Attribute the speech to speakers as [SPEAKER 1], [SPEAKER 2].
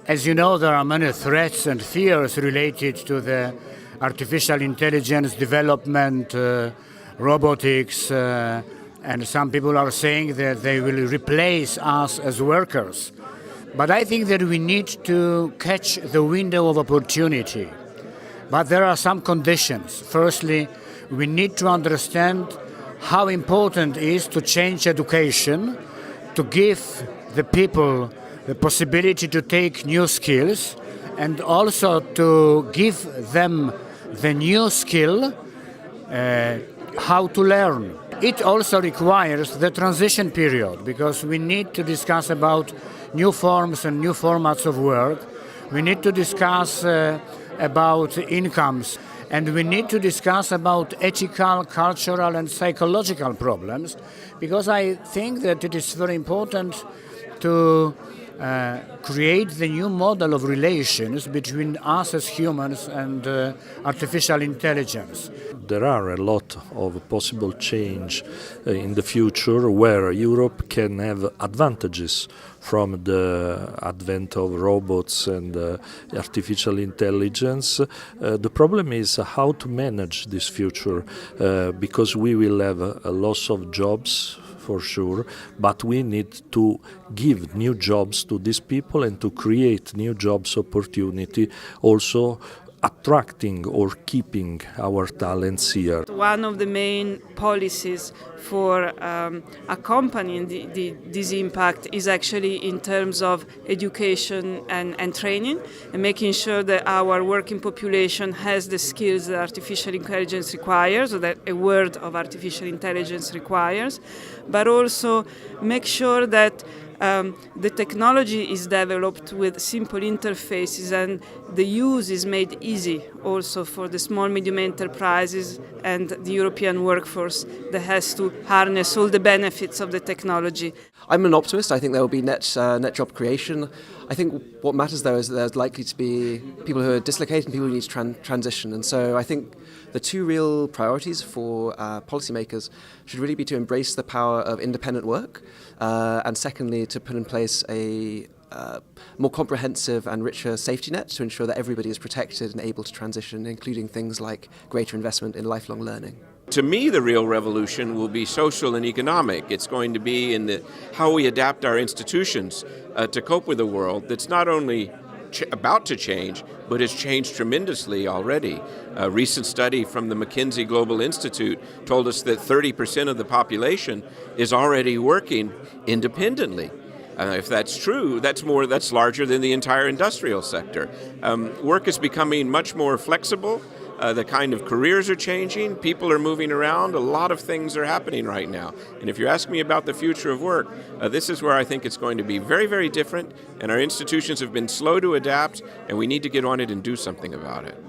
[SPEAKER 1] As you know, there are many threats and fears related to the artificial intelligence development, robotics, and some people are saying that they will replace us as workers. But I think that we need to catch the window of opportunity. But there are some conditions. Firstly, we need to understand how important it is to change education, to give the people the possibility to take new skills, and also to give them the new skill how to learn. It also requires the transition period, because we need to discuss about new forms and new formats of work. We need to discuss about incomes, and we need to discuss about ethical, cultural and psychological problems, because I think that it is very important to create the new model of relations between us as humans and artificial intelligence.
[SPEAKER 2] There are a lot of possible change in the future where Europe can have advantages from the advent of robots and artificial intelligence. The problem is how to manage this future, because we will have a loss of jobs for sure, but we need to give new jobs to these people and to create new jobs opportunity, also attracting or keeping our talents here.
[SPEAKER 3] One of the main policies for accompanying this impact is actually in terms of education and training, and making sure that our working population has the skills that artificial intelligence requires, or that a world of artificial intelligence requires, but also make sure that the technology is developed with simple interfaces and the use is made easy also for the small medium enterprises and the European workforce that has to harness all the benefits of the technology.
[SPEAKER 4] I'm an optimist. I think there will be net job creation. I think what matters though is that there's likely to be people who are dislocated and people who need to transition. And so I think the two real priorities for policymakers should really be to embrace the power of independent work, and secondly to put in place a more comprehensive and richer safety net to ensure that everybody is protected and able to transition, including things like greater investment in lifelong learning.
[SPEAKER 5] To me, the real revolution will be social and economic. It's going to be in how we adapt our institutions to cope with a world that's not only about to change, but has changed tremendously already. A recent study from the McKinsey Global Institute told us that 30% of the population is already working independently. If that's true, that's larger than the entire industrial sector. Work is becoming much more flexible. The kind of careers are changing. People are moving around. A lot of things are happening right now. And if you ask me about the future of work, this is where I think it's going to be very, very different. And our institutions have been slow to adapt, and we need to get on it and do something about it.